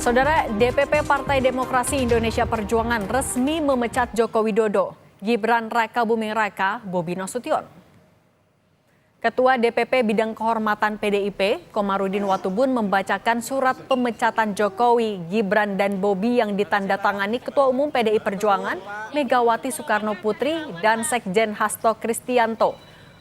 Saudara, DPP Partai Demokrasi Indonesia Perjuangan resmi memecat Joko Widodo, Gibran Rakabuming Raka, Bobi Nasution. Ketua DPP Bidang Kehormatan PDIP, Komarudin Watubun membacakan surat pemecatan Jokowi, Gibran, dan Bobi yang ditandatangani Ketua Umum PDI Perjuangan, Megawati Soekarno Putri, dan Sekjen Hasto Kristianto.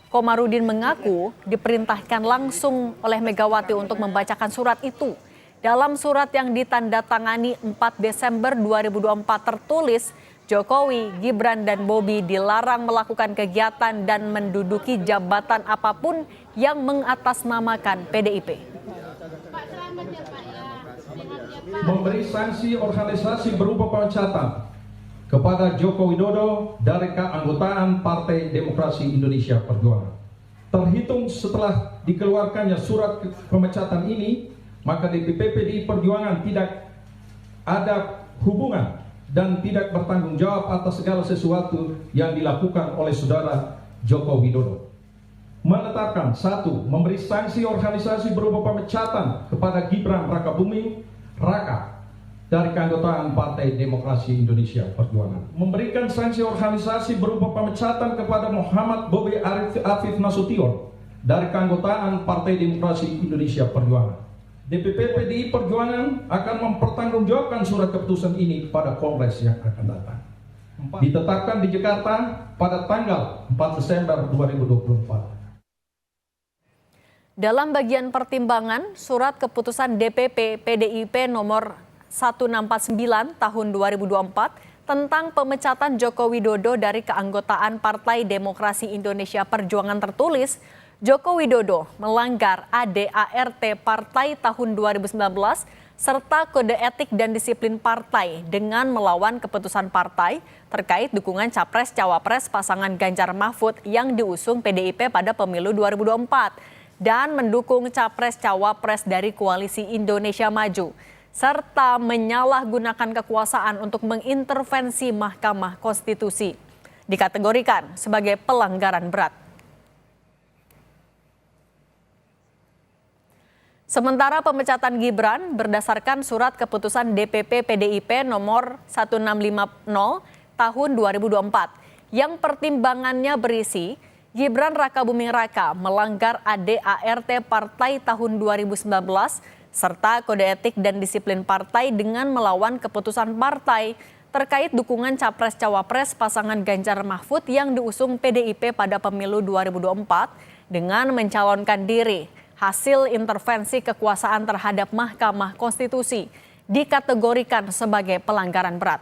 Komarudin mengaku diperintahkan langsung oleh Megawati untuk membacakan surat itu. Dalam surat yang ditandatangani 4 Desember 2024 tertulis, Jokowi, Gibran, dan Bobi dilarang melakukan kegiatan dan menduduki jabatan apapun yang mengatasnamakan PDIP. Memberi sanksi organisasi berupa pemecatan kepada Joko Widodo dari keanggotaan Partai Demokrasi Indonesia Perjuangan. Terhitung setelah dikeluarkannya surat pemecatan ini, maka DPP PDI Perjuangan tidak ada hubungan dan tidak bertanggung jawab atas segala sesuatu yang dilakukan oleh saudara Joko Widodo. Menetapkan 1. Memberi sanksi organisasi berupa pemecatan kepada Gibran Rakabuming Raka dari keanggotaan Partai Demokrasi Indonesia Perjuangan. Memberikan sanksi organisasi berupa pemecatan kepada Muhammad Bobi Afif Nasution dari keanggotaan Partai Demokrasi Indonesia Perjuangan. DPP PDI Perjuangan akan mempertanggungjawabkan surat keputusan ini pada Kongres yang akan datang. Ditetapkan di Jakarta pada tanggal 4 Desember 2024. Dalam bagian pertimbangan, surat keputusan DPP PDIP nomor 1649 tahun 2024 tentang pemecatan Joko Widodo dari keanggotaan Partai Demokrasi Indonesia Perjuangan tertulis, Joko Widodo melanggar ADART Partai tahun 2019 serta Kode Etik dan Disiplin Partai dengan melawan keputusan partai terkait dukungan Capres-Cawapres pasangan Ganjar Mahfud yang diusung PDIP pada pemilu 2024 dan mendukung Capres-Cawapres dari Koalisi Indonesia Maju serta menyalahgunakan kekuasaan untuk mengintervensi Mahkamah Konstitusi. Dikategorikan sebagai pelanggaran berat. Sementara pemecatan Gibran berdasarkan surat keputusan DPP PDIP nomor 1650 tahun 2024 yang pertimbangannya berisi Gibran Rakabuming Raka melanggar ADART Partai tahun 2019 serta Kode Etik dan Disiplin Partai dengan melawan keputusan partai terkait dukungan Capres-Cawapres pasangan Ganjar Mahfud yang diusung PDIP pada pemilu 2024 dengan mencalonkan diri. Hasil intervensi kekuasaan terhadap Mahkamah Konstitusi dikategorikan sebagai pelanggaran berat.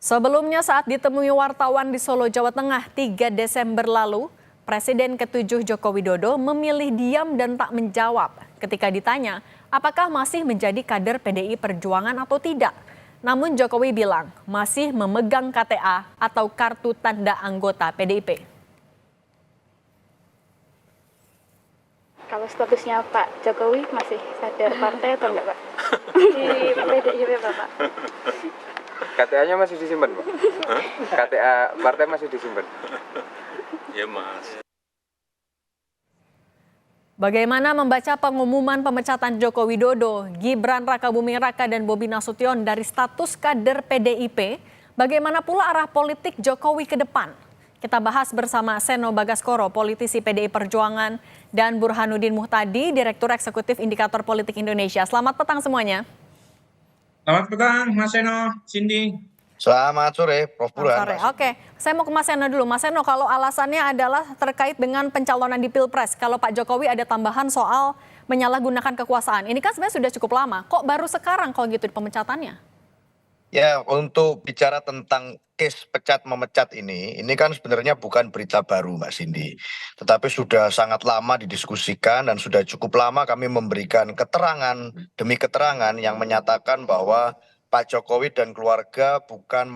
Sebelumnya saat ditemui wartawan di Solo, Jawa Tengah 3 Desember lalu, Presiden ke-7 Joko Widodo memilih diam dan tak menjawab ketika ditanya apakah masih menjadi kader PDI Perjuangan atau tidak. Namun Jokowi bilang masih memegang KTA atau kartu tanda anggota PDIP. Kalau statusnya Pak Jokowi masih kader partai atau enggak, Pak? Di PDIP, Bapak. KTA-nya masih disimpan, Pak? KTA partai masih disimpan? Ya, Mas. Bagaimana membaca pengumuman pemecatan Joko Widodo, Gibran Rakabuming Raka, dan Bobi Nasution dari status kader PDIP? Bagaimana pula arah politik Jokowi ke depan? Kita bahas bersama Seno Bagaskoro, politisi PDI Perjuangan, dan Burhanuddin Muhtadi, Direktur Eksekutif Indikator Politik Indonesia. Selamat petang semuanya. Selamat petang, Mas Seno, Cindy. Selamat sore, Prof. Burhan. Oke, saya mau ke Mas Seno dulu. Mas Seno, kalau alasannya adalah terkait dengan pencalonan di Pilpres, kalau Pak Jokowi ada tambahan soal menyalahgunakan kekuasaan. Ini kan sebenarnya sudah cukup lama, kok baru sekarang kalau gitu pemecatannya? Ya, untuk bicara tentang case pecat memecat ini kan sebenarnya bukan berita baru, Mbak Cindy. Tetapi sudah sangat lama didiskusikan dan sudah cukup lama kami memberikan keterangan demi keterangan yang menyatakan bahwa Pak Jokowi dan keluarga bukan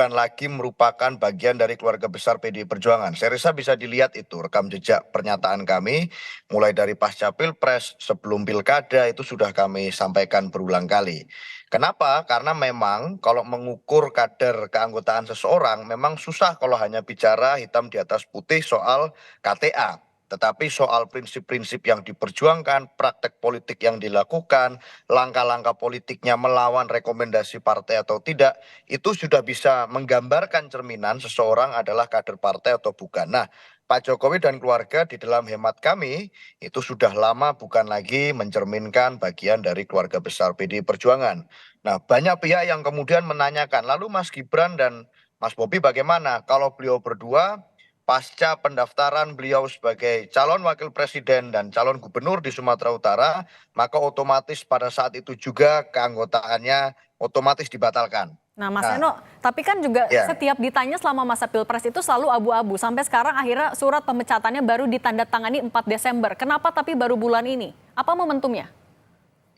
lagi merupakan bagian dari keluarga besar PDI Perjuangan. Saya rasa bisa dilihat itu rekam jejak pernyataan kami, mulai dari pasca Pilpres, sebelum Pilkada itu sudah kami sampaikan berulang kali. Kenapa? Karena memang kalau mengukur kader keanggotaan seseorang memang susah kalau hanya bicara hitam di atas putih soal KTA. Tetapi soal prinsip-prinsip yang diperjuangkan, praktek politik yang dilakukan, langkah-langkah politiknya melawan rekomendasi partai atau tidak, itu sudah bisa menggambarkan cerminan seseorang adalah kader partai atau bukan. Nah, Pak Jokowi dan keluarga di dalam hemat kami itu sudah lama bukan lagi mencerminkan bagian dari keluarga besar PDI Perjuangan. Nah, banyak pihak yang kemudian menanyakan, lalu Mas Gibran dan Mas Bobi bagaimana kalau beliau berdua pasca pendaftaran beliau sebagai calon wakil presiden dan calon gubernur di Sumatera Utara, maka otomatis pada saat itu juga keanggotaannya otomatis dibatalkan. Nah, Mas Nah, Eno, tapi kan juga ya. setiap ditanya selama masa Pilpres itu selalu abu-abu. Sampai sekarang akhirnya surat pemecatannya baru ditandatangani 4 Desember. Kenapa tapi baru bulan ini? Apa momentumnya?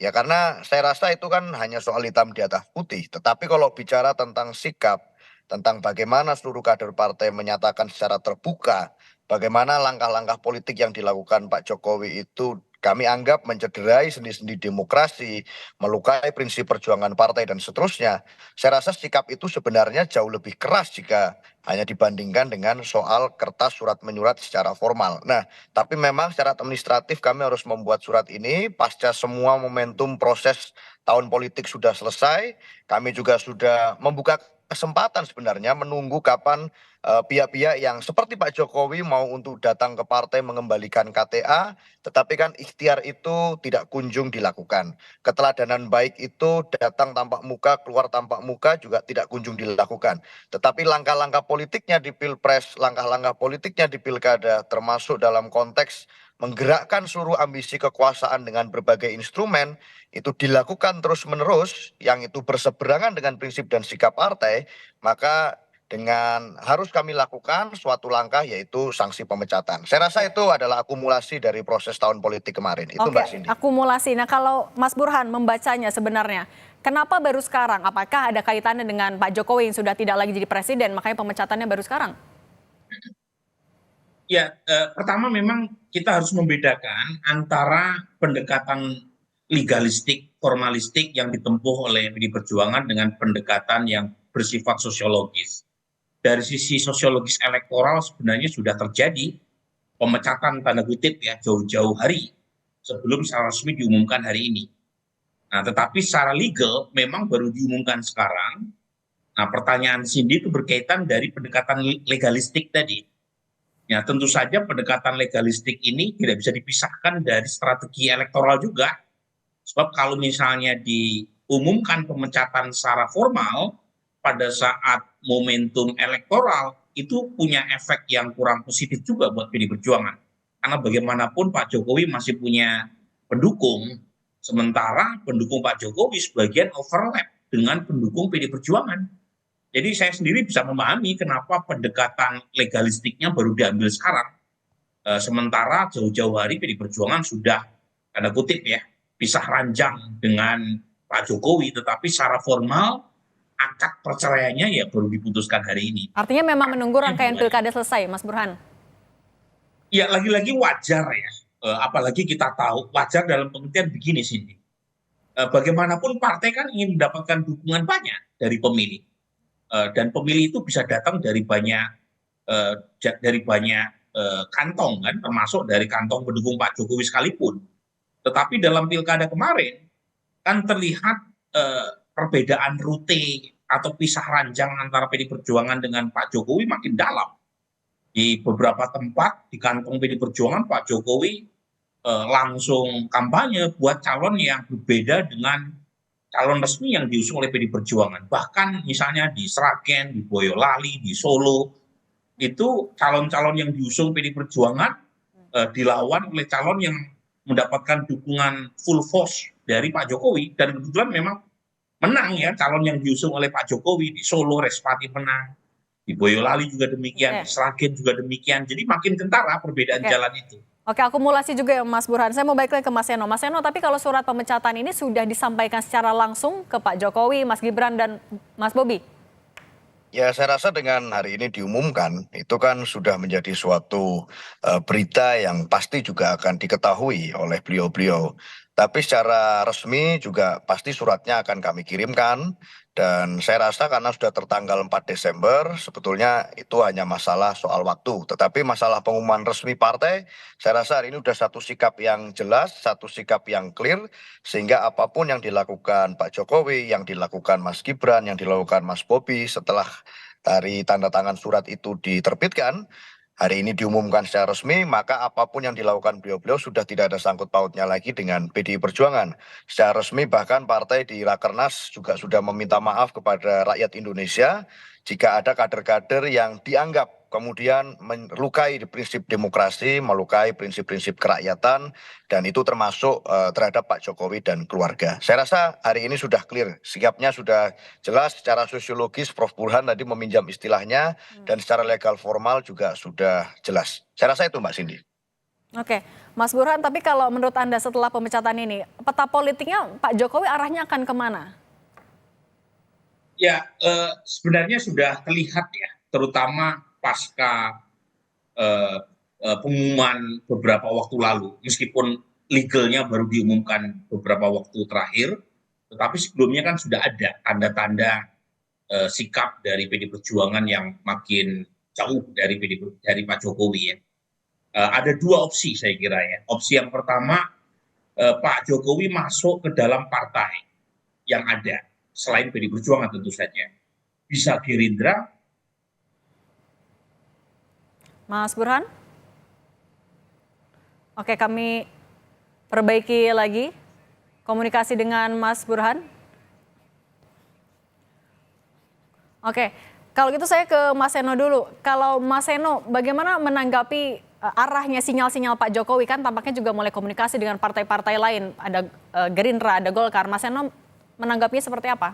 Ya karena saya rasa itu kan hanya soal hitam di atas putih. Tetapi kalau bicara tentang sikap, tentang bagaimana seluruh kader partai menyatakan secara terbuka, bagaimana langkah-langkah politik yang dilakukan Pak Jokowi itu kami anggap mencederai sendi-sendi demokrasi, melukai prinsip perjuangan partai dan seterusnya. Saya rasa sikap itu sebenarnya jauh lebih keras jika hanya dibandingkan dengan soal kertas surat menyurat secara formal. Nah, tapi memang secara administratif kami harus membuat surat ini pasca semua momentum proses tahun politik sudah selesai. Kami juga sudah membuka kesempatan sebenarnya menunggu kapan pihak-pihak yang seperti Pak Jokowi mau untuk datang ke partai mengembalikan KTA, tetapi kan ikhtiar itu tidak kunjung dilakukan. Keteladanan baik itu datang tanpa muka, keluar tanpa muka juga tidak kunjung dilakukan. Tetapi langkah-langkah politiknya di Pilpres, langkah-langkah politiknya di Pilkada, termasuk dalam konteks menggerakkan seluruh ambisi kekuasaan dengan berbagai instrumen, itu dilakukan terus-menerus, yang itu berseberangan dengan prinsip dan sikap partai, maka dengan harus kami lakukan suatu langkah yaitu sanksi pemecatan. Saya rasa itu adalah akumulasi dari proses tahun politik kemarin. Itu Mbak Cindy. Akumulasi. Nah, kalau Mas Burhan membacanya sebenarnya, kenapa baru sekarang? Apakah ada kaitannya dengan Pak Jokowi yang sudah tidak lagi jadi presiden, makanya pemecatannya baru sekarang? Ya, pertama memang kita harus membedakan antara pendekatan legalistik, formalistik yang ditempuh oleh PDI Perjuangan dengan pendekatan yang bersifat sosiologis. Dari sisi sosiologis elektoral sebenarnya sudah terjadi pemecatan tanda kutip ya jauh-jauh hari sebelum secara resmi diumumkan hari ini. Nah, tetapi secara legal memang baru diumumkan sekarang. Nah, pertanyaan Cindy itu berkaitan dari pendekatan legalistik tadi. Ya, tentu saja pendekatan legalistik ini tidak bisa dipisahkan dari strategi elektoral juga. Sebab kalau misalnya diumumkan pemecatan secara formal pada saat momentum elektoral, itu punya efek yang kurang positif juga buat PDI Perjuangan. Karena bagaimanapun Pak Jokowi masih punya pendukung, sementara pendukung Pak Jokowi sebagian overlap dengan pendukung PDI Perjuangan. Jadi saya sendiri bisa memahami kenapa pendekatan legalistiknya baru diambil sekarang. Sementara jauh-jauh hari PDI Perjuangan sudah, tanda kutip ya, pisah ranjang dengan Pak Jokowi, tetapi secara formal akad perceraiannya ya baru diputuskan hari ini. Artinya memang menunggu rangkaian pilkada selesai, Mas Burhan? Ya lagi-lagi wajar ya, apalagi kita tahu wajar dalam pengertian begini Cindy. Bagaimanapun partai kan ingin mendapatkan dukungan banyak dari pemilih. Dan pemilih itu bisa datang dari banyak kantong kan, termasuk dari kantong pendukung Pak Jokowi sekalipun. Tetapi dalam pilkada kemarin kan terlihat perbedaan rute atau pisah ranjang antara PDI Perjuangan dengan Pak Jokowi makin dalam. Di beberapa tempat di kantong PDI Perjuangan Pak Jokowi langsung kampanye buat calon yang berbeda dengan calon resmi yang diusung oleh PDI Perjuangan. Bahkan misalnya di Sragen, di Boyolali, di Solo, itu calon-calon yang diusung PDI Perjuangan dilawan oleh calon yang mendapatkan dukungan full force dari Pak Jokowi. Dan kebetulan memang menang ya calon yang diusung oleh Pak Jokowi. Di Solo Respati menang, di Boyolali juga demikian, di Sragen juga demikian. Jadi makin kentara perbedaan jalan itu. Oke, akumulasi juga ya Mas Burhan. Saya mau balik lagi ke Mas Eno. Mas Eno, tapi kalau surat pemecatan ini sudah disampaikan secara langsung ke Pak Jokowi, Mas Gibran, dan Mas Bobi? Ya, saya rasa dengan hari ini diumumkan, itu kan sudah menjadi suatu berita yang pasti juga akan diketahui oleh beliau-beliau. Tapi secara resmi juga pasti suratnya akan kami kirimkan Dan saya rasa karena sudah tertanggal 4 Desember, sebetulnya itu hanya masalah soal waktu. Tetapi masalah pengumuman resmi partai, saya rasa hari ini sudah satu sikap yang jelas, satu sikap yang clear, sehingga apapun yang dilakukan Pak Jokowi, yang dilakukan Mas Gibran, yang dilakukan Mas Bobi setelah dari tanda tangan surat itu diterbitkan, hari ini diumumkan secara resmi, maka apapun yang dilakukan beliau-beliau sudah tidak ada sangkut pautnya lagi dengan PDI Perjuangan. Secara resmi bahkan partai di Rakernas juga sudah meminta maaf kepada rakyat Indonesia jika ada kader-kader yang dianggap kemudian melukai prinsip demokrasi, melukai prinsip-prinsip kerakyatan, dan itu termasuk terhadap Pak Jokowi dan keluarga. Saya rasa hari ini sudah clear, sikapnya sudah jelas secara sosiologis, Prof. Burhan tadi meminjam istilahnya, dan secara legal formal juga sudah jelas. Saya rasa itu Mbak Cindy. Oke, Mas Burhan, tapi kalau menurut Anda setelah pemecatan ini, peta politiknya Pak Jokowi arahnya akan kemana? Ya, sebenarnya sudah terlihat ya, terutama pasca pengumuman beberapa waktu lalu, meskipun legalnya baru diumumkan beberapa waktu terakhir, tetapi sebelumnya kan sudah ada tanda-tanda sikap dari PD Perjuangan yang makin jauh dari Pak Jokowi ya. Ada dua opsi saya kira ya. Opsi yang pertama, Pak Jokowi masuk ke dalam partai yang ada selain PD Perjuangan tentu saja. Bisa Gerindra. Mas Burhan? Oke, kami perbaiki lagi komunikasi dengan Mas Burhan. Oke, kalau gitu saya ke Mas Seno dulu. Kalau Mas Seno, bagaimana menanggapi arahnya sinyal-sinyal Pak Jokowi? Kan tampaknya juga mulai komunikasi dengan partai-partai lain. Ada Gerindra, ada Golkar. Mas Seno menanggapinya seperti apa?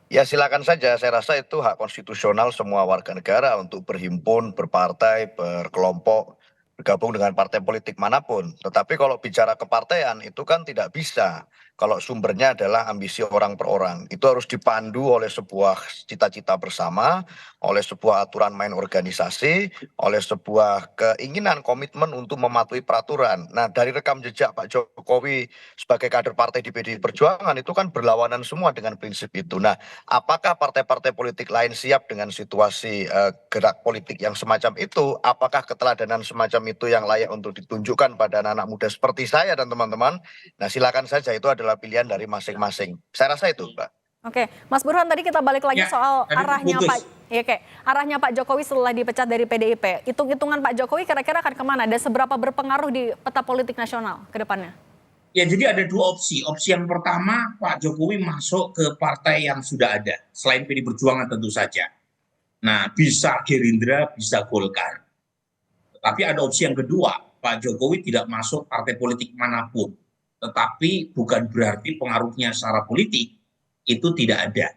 Ya silakan saja, saya rasa itu hak konstitusional semua warga negara untuk berhimpun, berpartai, berkelompok, bergabung dengan partai politik manapun. Tetapi kalau bicara kepartaian itu kan tidak bisa. Kalau sumbernya adalah ambisi orang per orang. Itu harus dipandu oleh sebuah cita-cita bersama, oleh sebuah aturan main organisasi, oleh sebuah keinginan, komitmen untuk mematuhi peraturan. Nah dari rekam jejak Pak Jokowi sebagai kader partai di PDI Perjuangan itu kan berlawanan semua dengan prinsip itu. Nah apakah partai-partai politik lain siap dengan situasi gerak politik yang semacam itu? Apakah keteladanan semacam itu yang layak untuk ditunjukkan pada anak-anak muda seperti saya dan teman-teman? Nah silakan saja, itu adalah pilihan dari masing-masing. Saya rasa itu, Mbak. Oke, Mas Burhan, tadi kita balik lagi Ya, soal tadi arahnya putus. Pak, ya kayak arahnya Pak Jokowi setelah dipecat dari PDIP. Hitung-hitungan Pak Jokowi kira-kira akan kemana dan seberapa berpengaruh di peta politik nasional ke depannya? Ya, jadi ada dua opsi. Opsi yang pertama, Pak Jokowi masuk ke partai yang sudah ada, selain PD Perjuangan tentu saja. Nah, bisa Gerindra, bisa Golkar. Tapi ada opsi yang kedua, Pak Jokowi tidak masuk partai politik manapun. Tetapi bukan berarti pengaruhnya secara politik itu tidak ada.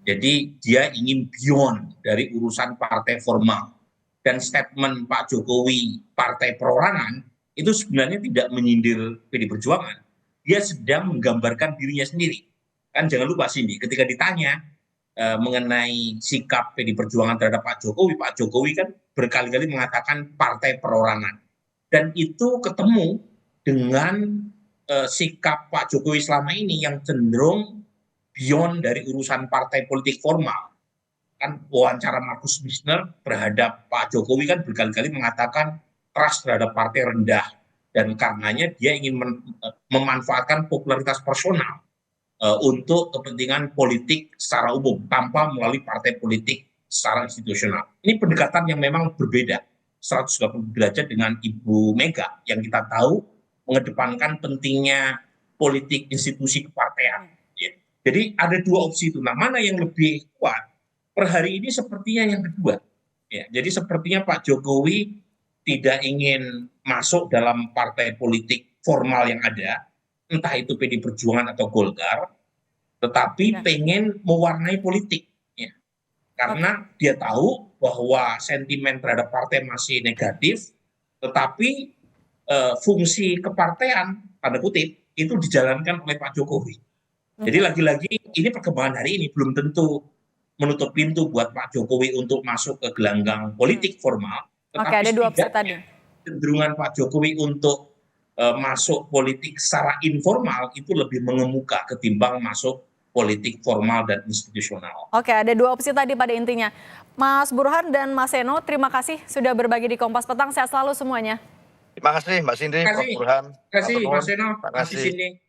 Jadi dia ingin beyond dari urusan partai formal. Dan statement Pak Jokowi partai perorangan itu sebenarnya tidak menyindir PD Perjuangan. Dia sedang menggambarkan dirinya sendiri. Kan jangan lupa Cindy, ketika ditanya mengenai sikap PD Perjuangan terhadap Pak Jokowi kan berkali-kali mengatakan partai perorangan. Dan itu ketemu dengan sikap Pak Jokowi selama ini yang cenderung beyond dari urusan partai politik formal. Kan wawancara Markus Missner terhadap Pak Jokowi kan berkali-kali mengatakan trust terhadap partai rendah. Dan karenanya dia ingin memanfaatkan popularitas personal untuk kepentingan politik secara umum tanpa melalui partai politik secara institusional. Ini pendekatan yang memang berbeda 180 derajat dengan Ibu Mega yang kita tahu mengedepankan pentingnya politik institusi kepartean. Ya. Jadi ada dua opsi itu. Nah, mana yang lebih kuat? Per hari ini sepertinya yang kedua. Ya, jadi sepertinya Pak Jokowi tidak ingin masuk dalam partai politik formal yang ada, entah itu PD Perjuangan atau Golkar, tetapi pengen mewarnai politik. Ya. Karena dia tahu bahwa sentimen terhadap partai masih negatif, tetapi fungsi kepartean, tanda kutip, itu dijalankan oleh Pak Jokowi. Jadi lagi-lagi ini perkembangan hari ini belum tentu menutup pintu buat Pak Jokowi untuk masuk ke gelanggang politik formal. Oke, ada dua opsi tadi. Cenderungan Pak Jokowi untuk masuk politik secara informal itu lebih mengemuka ketimbang masuk politik formal dan institusional. Oke, ada dua opsi tadi pada intinya. Mas Burhan dan Mas Seno, terima kasih sudah berbagi di Kompas Petang. Sehat selalu semuanya. Terima kasih Mbak Cindy, Prof. Burhan. Terima kasih Mas Seno, Terima Mas kasih. Cindy.